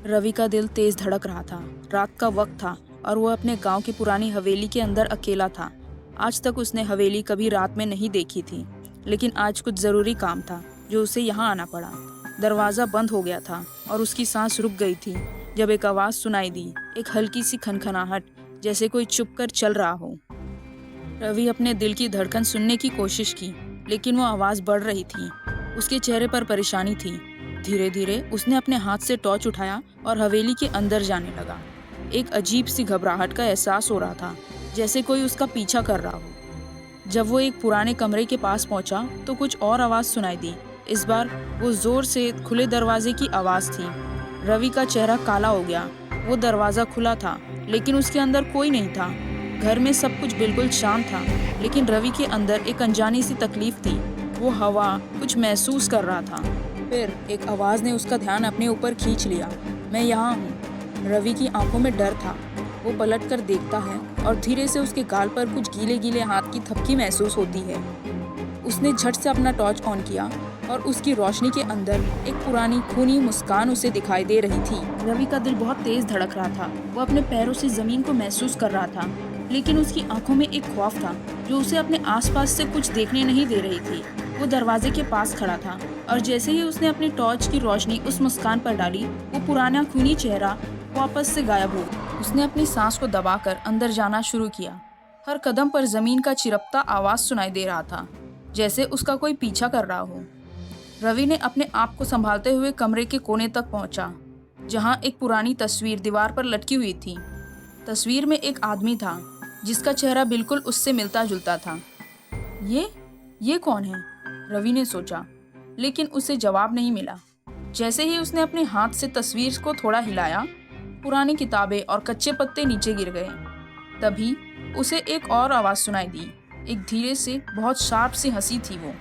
रवि का दिल तेज धड़क रहा था। रात का वक्त था और वो अपने गांव की पुरानी हवेली के अंदर अकेला था। आज तक उसने हवेली कभी रात में नहीं देखी थी, लेकिन आज कुछ ज़रूरी काम था जो उसे यहाँ आना पड़ा। दरवाज़ा बंद हो गया था और उसकी सांस रुक गई थी जब एक आवाज़ सुनाई दी, एक हल्की सी खनखनाहट, जैसे कोई चुप कर चल रहा हो। रवि अपने दिल की धड़कन सुनने की कोशिश की, लेकिन वो आवाज़ बढ़ रही थी। उसके चेहरे पर परेशानी थी। धीरे धीरे उसने अपने हाथ से टॉर्च उठाया और हवेली के अंदर जाने लगा। एक अजीब सी घबराहट का एहसास हो रहा था, जैसे कोई उसका पीछा कर रहा हो। जब वो एक पुराने कमरे के पास पहुंचा तो कुछ और आवाज़ सुनाई दी। इस बार वो जोर से खुले दरवाजे की आवाज़ थी। रवि का चेहरा काला हो गया। वो दरवाज़ा खुला था, लेकिन उसके अंदर कोई नहीं था। घर में सब कुछ बिल्कुल शांत था, लेकिन रवि के अंदर एक अनजानी सी तकलीफ थी। वो हवा कुछ महसूस कर रहा था। फिर एक आवाज़ ने उसका ध्यान अपने ऊपर खींच लिया। मैं यहाँ हूँ। रवि की आंखों में डर था। वो पलट कर देखता है और धीरे से उसके गाल पर कुछ गीले गीले हाथ की थपकी महसूस होती है। उसने झट से अपना टॉर्च ऑन किया और उसकी रोशनी के अंदर एक पुरानी खूनी मुस्कान उसे दिखाई दे रही थी। रवि का दिल बहुत तेज धड़क रहा था। वो अपने पैरों से जमीन को महसूस कर रहा था, लेकिन उसकी आंखों में एक खौफ था जो उसे अपने आसपास से कुछ देखने नहीं दे रही थी। वो दरवाजे के पास खड़ा था और जैसे ही उसने अपनी टॉर्च की रोशनी उस मुस्कान पर डाली, वो पुराना खूनी चेहरा वापस से गायब हो गया। उसने अपनी सांस को दबाकर अंदर जाना शुरू किया। हर कदम पर जमीन का चिरपता आवाज सुनाई दे रहा था, जैसे उसका कोई पीछा कर रहा हो। रवि ने अपने आप को संभालते हुए कमरे के कोने तक पहुंचा, जहां एक पुरानी तस्वीर दीवार पर लटकी हुई थी। तस्वीर में एक आदमी था जिसका चेहरा बिल्कुल उससे मिलता जुलता था। ये कौन है? रवि ने सोचा, लेकिन उसे जवाब नहीं मिला। जैसे ही उसने अपने हाथ से तस्वीर को थोड़ा हिलाया, पुरानी किताबें और कच्चे पत्ते नीचे गिर गए। तभी उसे एक और आवाज़ सुनाई दी। एक धीरे से बहुत शार्प सी हंसी थी वो।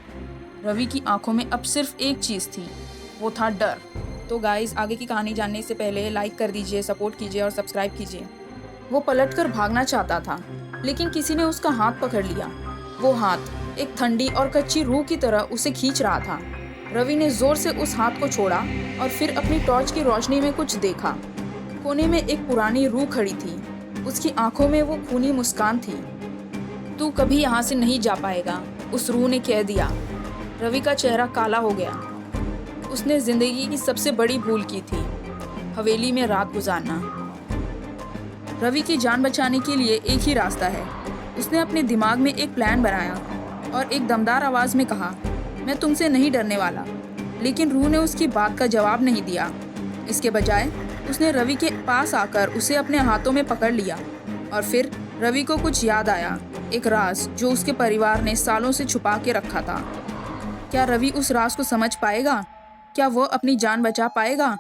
रवि की आंखों में अब सिर्फ एक चीज़ थी, वो था डर। तो गाइस, आगे की कहानी जानने से पहले लाइक कर दीजिए, सपोर्ट कीजिए और सब्सक्राइब कीजिए। वो पलटकर भागना चाहता था, लेकिन किसी ने उसका हाथ पकड़ लिया। वो हाथ एक ठंडी और कच्ची रूह की तरह उसे खींच रहा था। रवि ने जोर से उस हाथ को छोड़ा और फिर अपनी टॉर्च की रोशनी में कुछ देखा। कोने में एक पुरानी रूह खड़ी थी। उसकी आंखों में वो खूनी मुस्कान थी। तू कभी यहाँ से नहीं जा पाएगा, उस रूह ने कह दिया। रवि का चेहरा काला हो गया। उसने जिंदगी की सबसे बड़ी भूल की थी, हवेली में रात गुजारना। रवि की जान बचाने के लिए एक ही रास्ता है। उसने अपने दिमाग में एक प्लान बनाया और एक दमदार आवाज़ में कहा, मैं तुमसे नहीं डरने वाला। लेकिन रूह ने उसकी बात का जवाब नहीं दिया। इसके बजाय उसने रवि के पास आकर उसे अपने हाथों में पकड़ लिया। और फिर रवि को कुछ याद आया, एक राज जो उसके परिवार ने सालों से छुपा के रखा था। क्या रवि उस राज को समझ पाएगा? क्या वो अपनी जान बचा पाएगा?